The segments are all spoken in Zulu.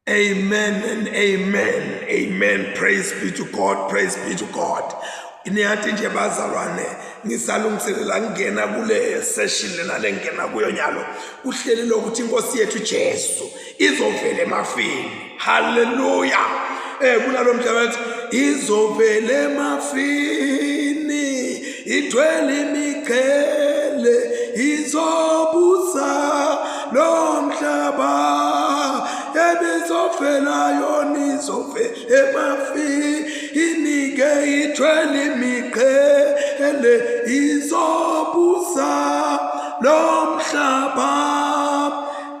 Amen and amen. Amen. Praise be to God. Praise be to God. Inathi nje bazalwane ngisalungiselela ngena kule session lena lengena kuyo nyalo uhleli lokuthi inkosi yethu Jesu izovela emafini. Hallelujah. Kunalo mhlabathi izovela emafini ithwele imiqhele izobusa lo mhlaba ebizofela yona izovela emafini inike ithwele imiqhele izobusa lo mhlaba.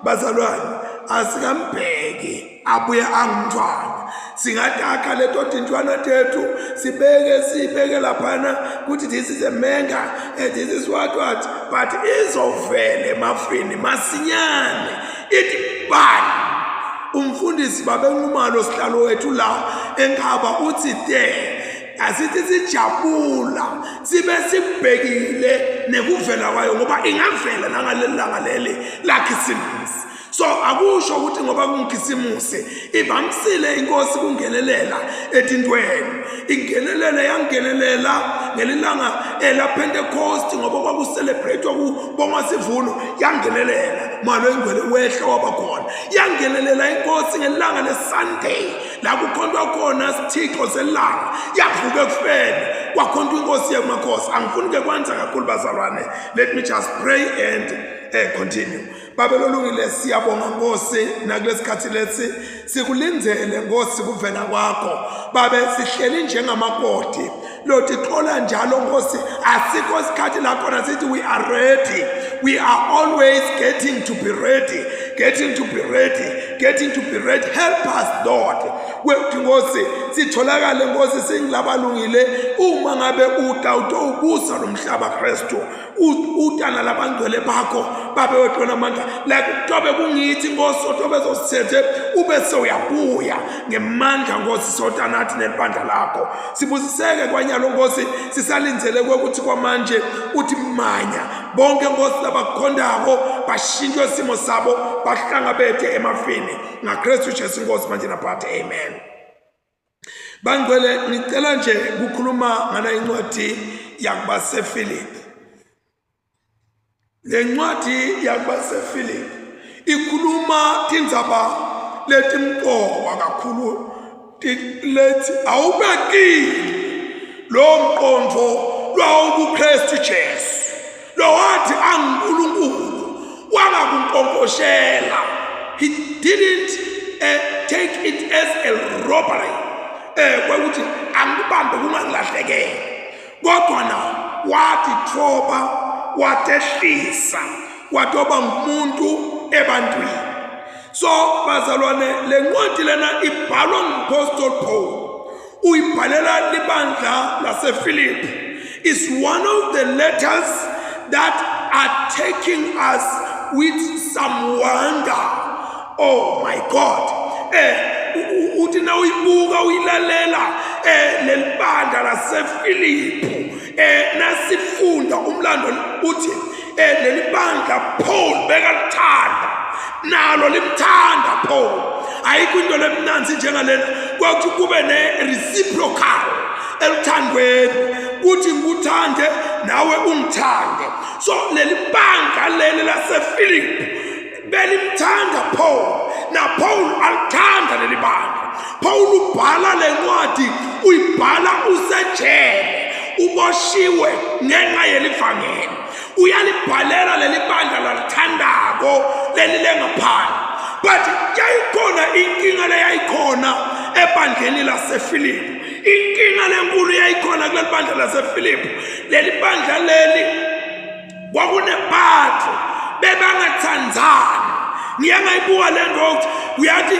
Bazalwane asikambheki abuye angumntwana singatakha leto tintwana tethu sibeke laphana kuthi this is a manga and this is what but izovela emafini masinyane ithi bani. Umfundisi babenqumalo sihlalo wethu la enkaba uthi asithi sijabula sibe sibhekile nekuvela kwayo ngoba ingavela nangalelanga leli lakhisimusi. So akusho ukuthi ngoba kungikhisimusi ivamsile inkosi kungenelela etintweni ingenelela yangenelela ngelilanga la Pentecost ngoba kwakucelebratewa kubonga sivuno yangenelela malo ingcwele wehla wabakhona yangenelela inkosi ngelanga leSunday la kukhondwa khona sithixo selanga yavuka ekufeni kwakhondwa inkosi yakumakhosi. Angifuni ke kwenza kakhulu bazalwane, let me just pray and continue. Babe lolungile siyabonga Nkosi nakulesikhathi lethi sikulindele Nkosi kuvela kwakho babe sihleli njengamakoti lothi xola njalo Nkosi asikho isikhathi la khona sithi we are ready. We are always getting to be ready. Help us Lord wethi Nkosi sitholakale Nkosi singilabalungile uma ngabe ubusa lomhlaba Kristu utana labangcwele bakho babe wethu namandla like tobe kungithi Nkosi tobe zosithethe ube soyabuya ngemandla Nkosi sotanathi nebandla lakho sibusiseke kwanyalo Nkosi sisalindzele ukuthi kwamanje uthi manya bonke Nkosi labakhondako bashintshwe isimo sabo bahlangabethe emafini ngaKristu Jesu Nkosi manje naphathe. Amen. Bangcwele ngicela nje ukukhuluma ngana incwadi yakubaseFilipi. Le ncwadi yakubaseFilipi ikhuluma tindzaba letimqoka kakhulu lethi awubekile lo mqondo lwawo kuKristu Jesu lo wathi anguNkulunkulu wangakunkonkoshela. He didn't take it as a robbery kwekuthi angibambe kungakilahlekele kodwa na wathi thoba watehlisa watoba ngumuntu ebantwini. So bazalwane le ncwadi lena ibhalwa nguApostle Paul uyibhalela libandla laseFilipi. Is one of the letters that are taking us with some wonder. Oh my God. Uthi na uyibuka uyilalela lelibandla laseFilipi nasifunda umlando uthi lelibandla Paul bekalithanda nalo limthanda Paul. Ayikho into lemnanzi njengalena kwakuthi kube ne-reciprocal elithandweni kuthi ngikuthande nawe ungithande. So lelibandla leli laseFilipi belimthanda Paul na Paul alithanda lelibandla. Paul ubhala lencwadi uyibhala usejele uboshiwe ngenxa yelivangeli uyalibhalela lelibandla lalithandako leli lengaphandle. But yayikhona inkinga leyayikhona ebandleni laseFilipi. Inkinga lenkulu yayikhona kuleli bandla laseFilipi. Leli bandla leli kwakunebathu bebangathandzani. Ngiyangayibuka le nto ukuthi uyathi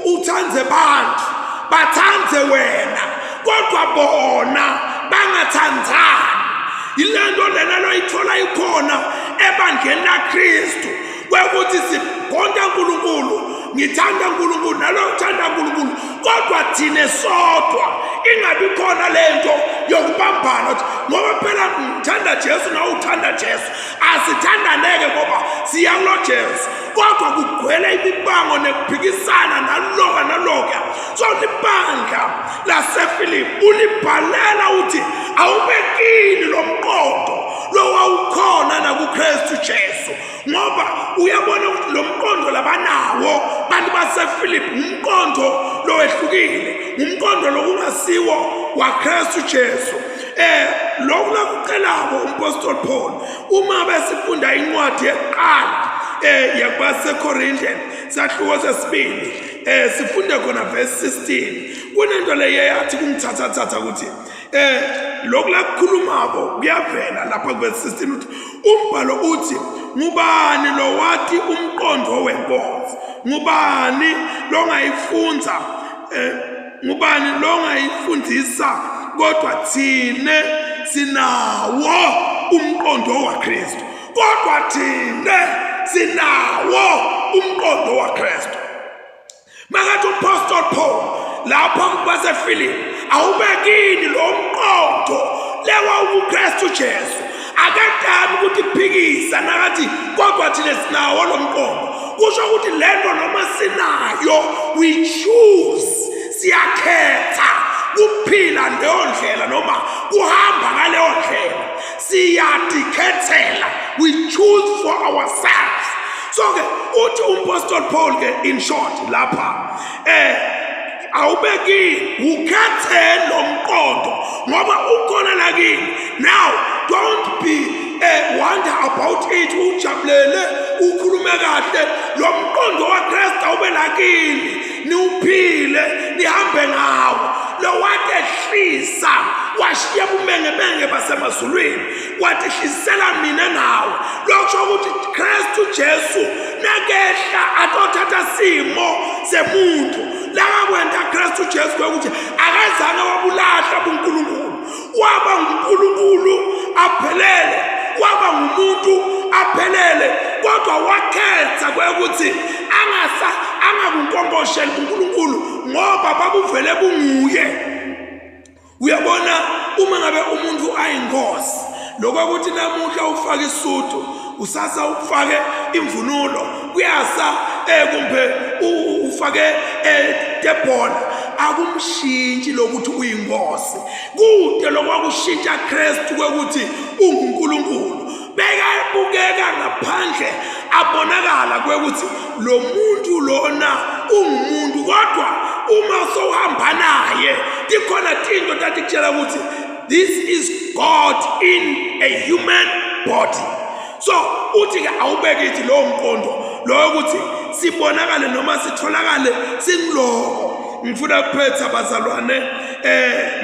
uthandze bantu bathandze wena kodwa bona bangathandzani. Yilento lena loyithola ikhona ebandleni laKristu kwekuthi sikhonza uNkulunkulu ngithanda uNkulunkulu nalo uthanda uNkulunkulu kodwa thine sodwa ingabi khona lento yokubambana ngoba phela ngithanda Jesu nawe uthanda Jesu asithandaneke ngoba siyakulo Jesu kodwa kugcwele imibango nekuphikisana baseFilipi ulibhalela uthi awubekini lo mqondo lo wawukhona nakuKristu Jesu, ngoba uyabona ukuthi lo mqondo labanawo bantu baseFilipi umqondo lo wehlukile, umqondo lo ungasiwo waKristu Jesu. Lokhu lakucelabo umpostoli Paul uma besifunda incwadi yeqala yabaseCorinthian sahluko sesibili sifunde khona verse 16 kunento leyo yathi kungithatha ukuthi lokhu lakukhulumako kuyavela lapha kuverse 16 uthi umbhalo uthi ngubani lo wathi umqondo wenkosi, ngubani lo ngayifunza ngubani lo ngayifundisa, kodwa thina sinawo umqondo waKristu, kodwa thina sinawo umqondo waKristu. Makathi umpostoli Paul lapha kubaseFilipi awubekini lo mqondo lewa uKristu Jesu, akadami ukuthi phikisa nakathi kodwa thina sinawo lo mqondo, kusho ukuthi lento noma sinayo we choose, siyakhetha kuphila leyo ndlela noma kuhamba ngaleyo ndlela, siyadikhethela, we choose for ourselves. So ke uthi umpostoli Paul ke in short lapha awubeki ukhethe lo mqondo ngoba ukhona lakini. Now don't be wonder about it, ujabulele ukhulume kahle lo mqondo waKristu awube lakini, niuphile nihambe ngawo. Lo watehlisa washiya bumenge basemazulwini watehlisela mina nawe, lokho ukuthi Kristu Jesu nakehla atothatha simo semuntu lakakwenda Kristu Jesu ukuthi akazange wabulahla buNkulunkulu, waba nguNkulunkulu aphelele, waba ngumuntu aphelele, kodwa wakhetha ukuthi angakunkombosheli uNkulunkulu ngoba babuvele bunguye. Uyabona uma ngabe umuntu ayingozi lokho ukuthi namuhla ufake isudu usasa ufake imvunulo kuyasa kumbe ufake debona, akumshintshi lokuthi uyingozi, kude lokwakushintsha Kristu kwekuthi unguNkulunkulu. Bekabukeka ngaphandle abonakala kwekuthi lo muntu lona ungumuntu, kodwa uma sohamba naye dikhona into tathi kutshela ukuthi this is God in a human body. So uthi ke awubekithi lo mqondo lo ukuthi sibonakale noma sitholakale singiloko. Ngifuna kuphetha bazalwane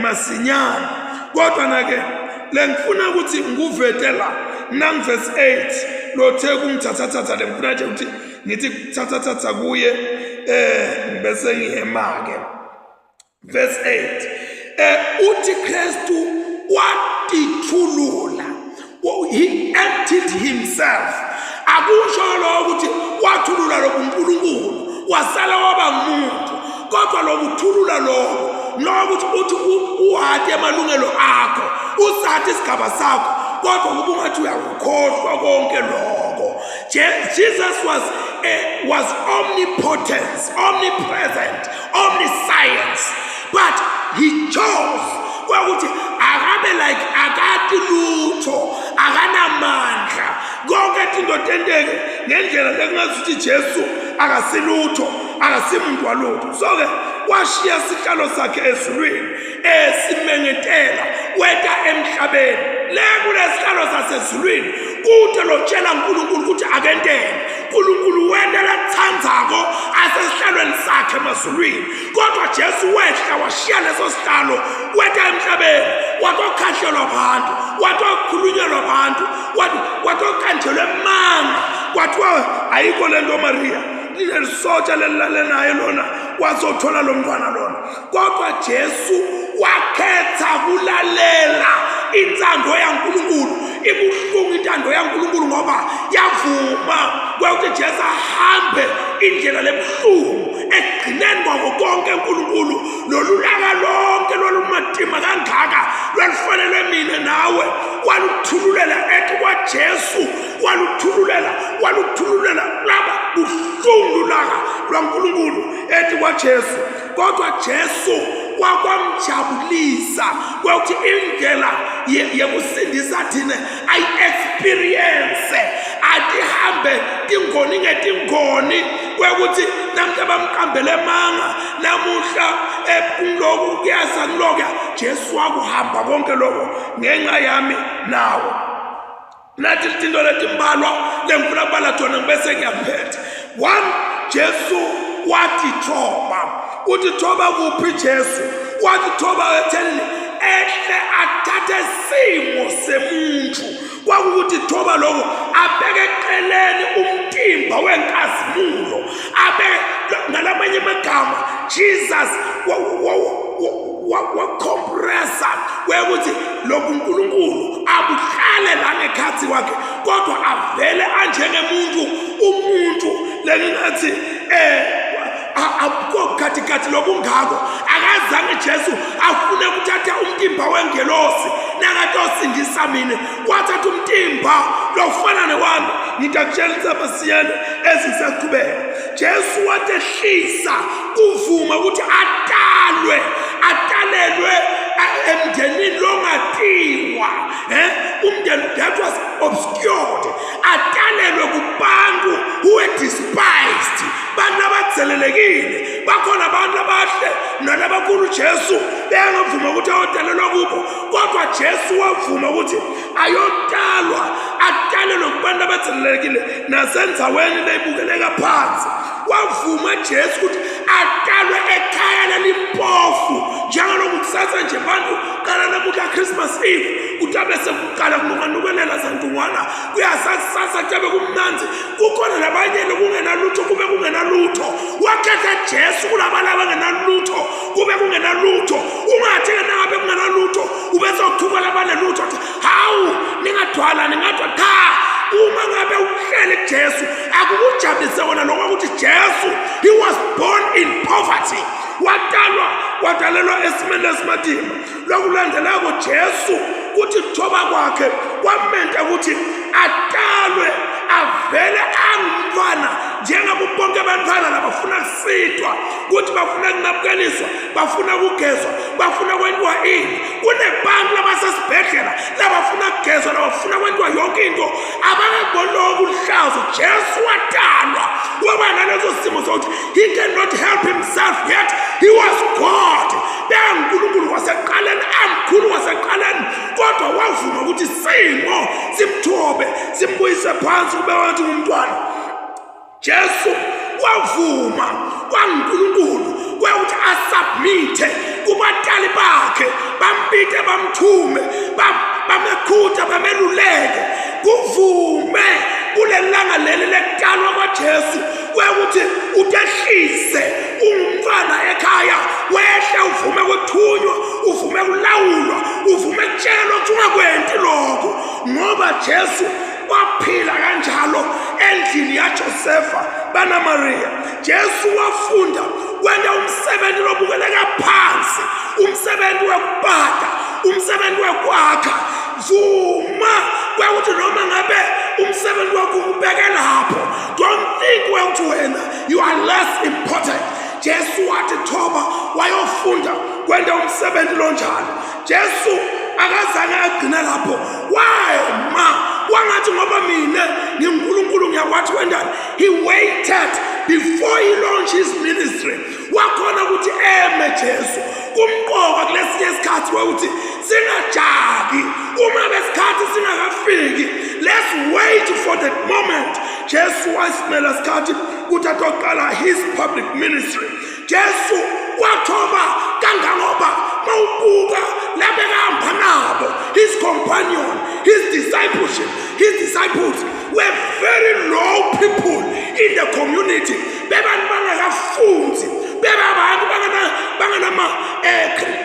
masinyana, kodwa nake lengifuna ukuthi ngikuvetela nang verse 8 lothe kungithatha le ngifuna nje ukuthi ngithi thatha kuye bese ngihema ke verse 8 uthi Kristu watithulula, he emptied himself. Akusho lo ukuthi wathulula lo uNkulunkulu wasala waba ngumuntu, kodwa lo kuthulula lo nokuthi uthi uhati amalungelo akho, usathi isigaba sakho, kodwa kube ungathi uyakukhohlwa konke lokho. Jesus was omnipotent, omnipresent, omniscience, but he chose ukuthi akabe like akati lutho, akanamandla, konke into tendeke ngendlela lekungazuthi Jesu akasilutho, akasimuntu walutho. So ke washiya isihlalo sakhe ezulwini esimengetela weta emhlabeni le kulesihlalo sasezulwini kude lotshela uNkulunkulu ukuthi akentele. uNkulunkulu wena lathandzako asesihlalweni sakhe emazulwini, kodwa Jesu wehla washiya leso sihlalo weta emhlabeni, watokhahlelwa abantu, watokhulunyelwa abantu, watokhanjelwa emanga, kwathiwa ayikho lento Maria linelisotha lelalenayo lona wazothola lo mntwana lona, kodwa Jesu wakhetha kulalela inthando yaNkulunkulu. Ibuhlungu inthando yaNkulunkulu ngoba yavuma ukuthi Jesu ahambe indlela lebuhlungu ekugcineni kwako konke uNkulunkulu lolulaka lonke lolumatima kangaka lwalifanele mina nawe, waluthululela ethi kwaJesu, waluthululela laba buhlungu laka lwaNkulunkulu ethi kwaJesu. Kodwa Jesu kwakwamjabulisa kwaukuthi indlela yekusindisa thina ayi-experience atihambe tingoni ngetingoni kwekuthi namhla bamqambele manga namuhla kuloku kuyasa kulokuya Jesu wakuhamba konke lokho ngenxa yami nawe. Nathi izinto letimbalwa lengifuna ukubala thona bese ngiyaphetha. 1, Jesu wathi thoba. Uthi thoba kuphi Jesu? Wathi thoba etheni ehle athathe simo semuntu. Kwakuthi thoba lokho abeke eqeleni umtimba wenkazimulo. Abeke ngalamanye amagama Jesus wakompressa kwekuthi lokhu uNkulunkulu abuhlale la ngekhathi wakhe kodwa avele anjengemuntu umuntu lengathi akukho lokhu ngako akazange Jesu afune ukuthatha umtimba wengelosi nakatosindisa mina wathatha umtimba lofana newami ngitakutshelisa masiyane ezisaqhubeka. Jesu watehlisa kuvuma ukuthi atalelwe emndenini longatiwa umndeni that was obscured, atalelwe kubantu who were despised, bantu abathelelekile. Bakhona abantu abahle nalabakhulu Jesu bengavuma ukuthi ayotalelwa kubo, kodwa Jesu wavuma ukuthi atalelwe kubantu abathelelekile nasenzaweni leyibukeleka phansi. Wavuma Jesu ukuthi atalwe ekhaya lalimpofu njengaloku kusasa nje bantu kala namuhla Christmas Eve kutabe sekuqala kunukanukelela santungwana kuyasasasa kutabe kumnanzi kukhona labanye lokungenalutho kube kungenalutho. Wakhetha Jesu kulabala abangenalutho kube kungenalutho. Ungathi ngabe kungenalutho ubese ukuthuka labane lutho hawu ningadwala ningadwa cha. Uma ngabe uhlele Jesu akukujabulise wona lokho ukuthi Jesu he was born in poverty. Watalelwa esimeni esimatima. Lokulandelako Jesu kuthi thoba kwakhe kwamenta ukuthi atalwe avele angumntwana njengabo bonke abantwana labafuna kusitwa ukuthi bafuna kunabukeliswa bafuna ukugezwa bafuna kwenziwa ini. Kunebantu labasesibhedlela labafuna ukugezwa labafuna kwenziwa yonke into abangabonoko uhlazo. Jesu watalwa waba nalezo simo sokuthi he cannot help himself yet he was God. Unkulunkulu waseqaleni amkhulu waseqaleni kodwa wavuma ukuthi simo simthobe simbuyise phansi kube wathi umntwana. Jesu wavuma kwaNkulunkulu kwekuthi asubmite kubatali bakhe bambite bamthume bamekhutha bameluleke kuvume kulelanga leli lekutalwa kwaJesu kwekuthi utehlise umntwana ekhaya wehle uvume kuthunywa uvume kulawulwa uvume kutshelwa ukuthi ungakwenti lokho ngoba Jesu waphila kanjalo endlini yaJosefa bana Maria. Jesu wafunda kwenda umsebenzi lobukeleka phansi, umsebenzi wokubhada, umsebenzi wokwakha. Vuma kwekuthi noma ngabe umsebenzi wakho ubeke lapho, don't think ukuthi wena you are less important. Jesu wathi thoba wayofunda kwenda umsebenzi lonjalo. Jesu akazange agcina lapho. Wangathi ngoba mina ngiNkulunkulu ngiyakwathi wendani. He waited before he launched his ministry. Wakhona ukuthi Jesu kumqoka kulesinye isikhathi ukuthi singajaki uma besikhathi singakafiki. Let's wait for that moment. Jesu wasimela isikhathi ukuthi aqala his public ministry. Jesu wathoba kangangoba mawubuka labekahamba nabo, his companion, his disciples were very low people in the community. Bebantu bangakafundi, bebabantu banganama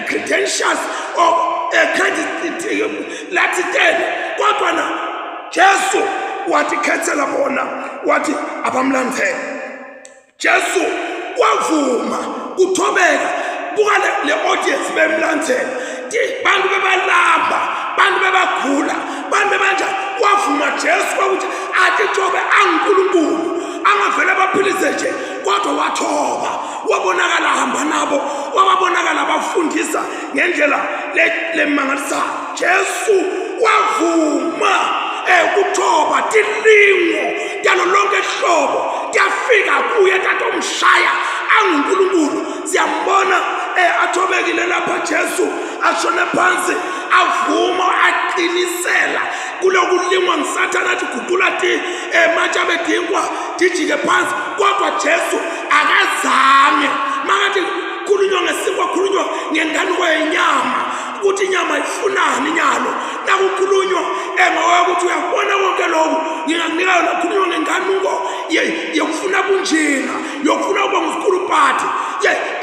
credentials or credit latitele. Kodwa na Jesu wathi khethela bona, wathi abamlandela. Jesu wavuma kuthobeka buka le audience bemlandela. Bantu bebalamba, bantu bebagula, bantu bebanja. Wavuma Jesu ukuthi athi thobe aNkulunkulu angavela baphilise nje kodwa wathoba wabonakala hamba nabo, wababonakala bafundisa ngendlela lemangalisayo. Jesu wavuma ukuthoba tilingo yalo lonke hlobo yafika kuye tatomshaya anguNkulunkulu. Siyambona athobekile lapha Jesu ashone phansi avuma aqinisela kulokulingwa ngisathana athi guqula ti matsha bedingwa dijike phansi, kodwa Jesu akazange makathi khulunywa ngesikwa khulunywa ngenganuko yenyama ukuthi inyama ifunani nyalo nakukhulunywa ngokuthi uyabona konke lokhu ngingakunika yona khulunywa ngenganuko yokufuna kunjinga yokufuna ukuba ngusikhuluphathi.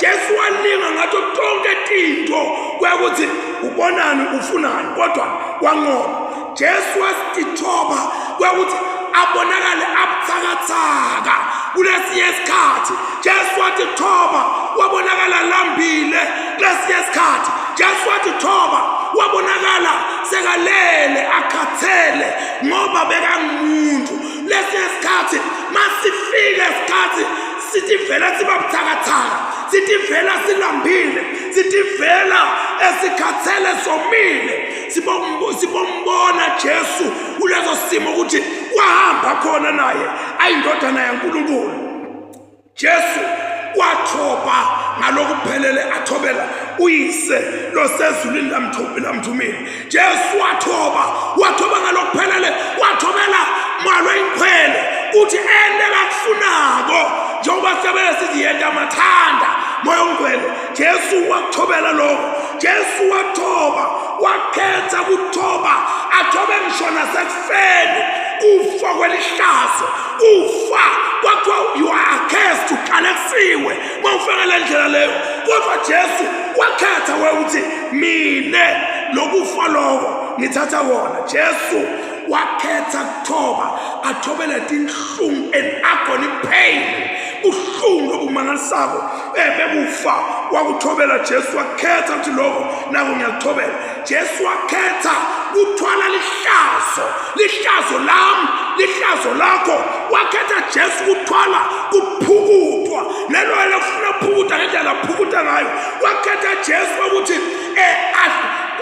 Jesu walinga ngato tonke tinto kwakuthi ubonani ufunani, kodwa wanqoba. Jesu wasithoba kwakuthi abonakale abuthakathaka kulesinye isikhathi. Jesu wathi thoba wabonakala lambile kulesinye isikhathi. Jesu wathi thoba wabonakala sekalele akhathele ngoba bekangumuntu. Lesinye isikhathi masifike isikhathi sithi vela siba buthakathaka, sithi vela silambile, sithi vela esikhathele somile. Sibombona Jesu kulezo simo ukuthi wahamba khona naye ayindodana yaNkulunkulu. Jesu wathoba ngalokuphelele, athobela uyise losezulwini lamthumile. Jesu wathoba ngalokuphelele, wathobela malo inkhwele kuthi ende lakufunako njengoba sebele sithi yenta mathanda moya ongcwele. Jesu wathobela lokho. Jesu wathoba, wakhetha ukuthoba, athobe ngisho nasekufeni, kufa kwelihlazo, kufa kwathiwa you are cursed, uqalekiwe mawufekele ndlela leyo. Kodwa Jesu wakhetha ukuthi mine lokufa lokho ngithatha wona. Jesu wakhetha kuthoba, athobele tinhlungu and agony pain, uhlungu obumangalisako bekufa wakuthobela. Jesu wakhetha ukuthi lokho nako ngiyakuthobela. Jesu wakhetha kuthwala lihlazo lami, lihlazo lakho. Wakhetha Jesu kuthwala kuphukutwa lelo elifuna ukuphukuta ngendlela aphukuta ngayo. Wakhetha Jesu ukuthi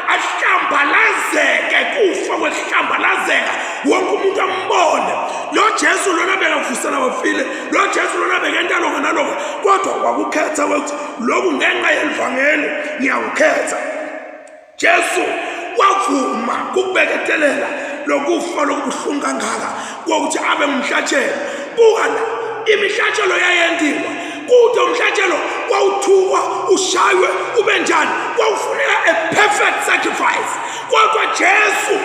ahlambalazeke, kufa kwehlambalazeka wonke umuntu ambone. Lo Jesu lona bekavusela abafile, lo Jesu lona bekenta lokho nalokho, kodwa wakukhetha ukuthi lokhu ngenxa yelivangeli ngiyakukhetha. Jesu wavuma kubeketelela lokufa lokubuhlungu kangaka kokuthi abe ngumhlatshelo. Buka la imihlatshelo yayendiwa, kude umhlatshelo wawuthukwa, ushaywe, ube njani, kwawufuneka a perfect sacrifice. Kodwa Jesu,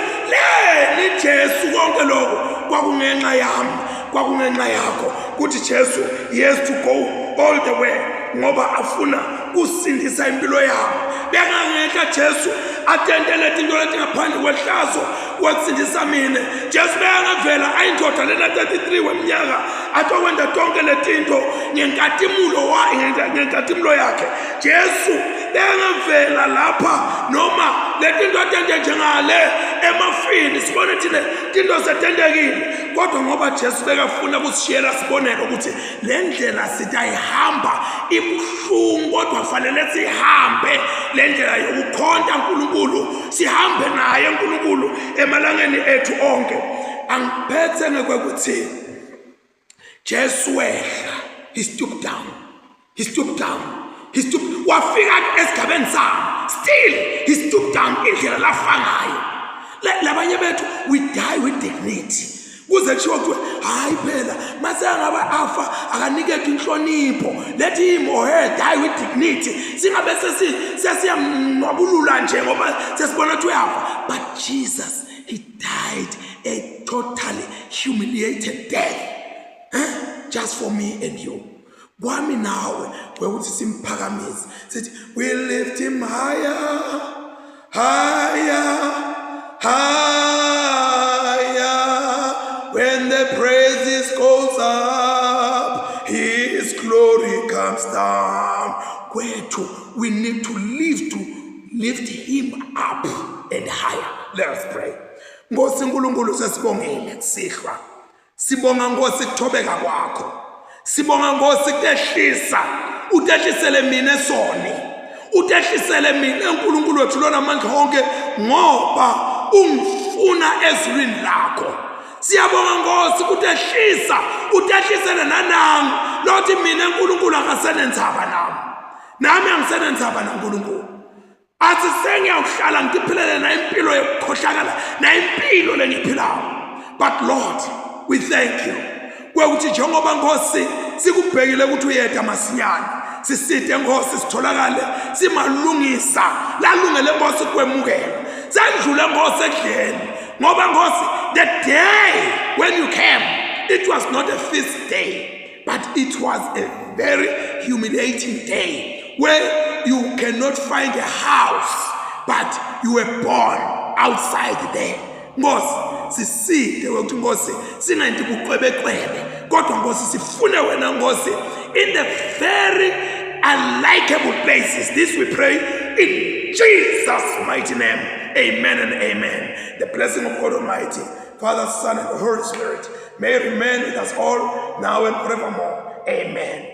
Jesu konke lokho kwakungenxa yami, kwakungenxa yakho, kuthi Jesu yes to go all the way ngoba afuna kusindisa impilo yami. Bekangekho Jesu atendele into letingaphandle kwehlazo wakusindisa mina. Jesu bekangavela ayindoda lena 33 weminyaka atokwenza tonke letinto ngenkatimulo yakhe. Jesu bekangavela lapha noma letinto atende njengale emafini sibone thina tinto zetendekile, kodwa ngoba Jesu bekafuna kusishiyela siboneke ukuthi le ndlela sitayihamba ibuhlungu, kodwa kufanele sihambe le ndlela yokukhonta uNkulunkulu, sihambe naye uNkulunkulu emalangeni ethu onke. Angiphethe ngekuthi Jesu wehla, he stooped down, wafika esigabeni sami, still he stooped down indlela lafa ngayo. Labanye bethu we die with dignity. Kuze kushiwo kuthiwe hayi phela mase angaba afa akanikethe inhlonipho, let him or her die with dignity. Singabe sesiyamnwabulula nje ngoba sesibona ukuthi uyafa. But Jesus, he died a totally humiliated death, just for me and you. Kwami nawe kwekuthi simphakamise sithi we lift him higher, higher, higher. When the praises goes up, his glory comes down. Kwethu, we need to lift him up and higher. Let us pray. Nkosi uNkulunkulu sesibongile kusihlwa, sibonga Nkosi kuthobeka kwakho, sibonga Nkosi kutehlisa utehlisele mina esoni, utehlisele mina uNkulunkulu wethu lona amandla wonke ngoba ungifuna ezulwini lakho. Siyabonga Nkosi kutehlisa, utehlisele nanami lothi mina uNkulunkulu akasenenzaba nami angisenenzaba naNkulunkulu. Asisengiyawuhlala ngiphilele na impilo yokukhohlakala na impilo lengiphilayo. But Lord, we thank you. Kwekuthi njengoba Nkosi sikubhekile ukuthi uyeda masinyane, siside Nkosi sitholakale simalungisa lalungele Nkosi kwemukela. Sendlule Nkosi ekudleni ngoba Nkosi, the day when you came, it was not a feast day, but it was a very humiliating day where you cannot find a house, but you were born outside there. Nkosi, siside ukuthi Nkosi singayendi buqwebeqwebe, kodwa Nkosi sifune wena Nkosi in the very unlikable places. This we pray in Jesus' mighty name. Amen and amen. The blessing of God Almighty, Father, Son, and the Holy Spirit may remain with us all now and forevermore. Amen.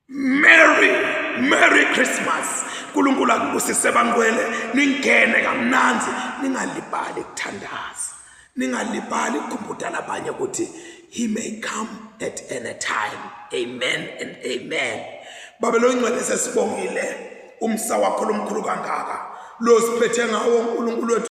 Merry Christmas. Nkulunkulu akubusise bangcwele, ningene kamnanzi, ningalibali ukuthandaza, ningalibali ukukhumbula labanye ukuthi he may come at any time. Amen and amen. Babeloni ngcwele sesibongile umsa wakho lomkhulu kangaka lo siphethe ngawo uNkulunkulu wethu.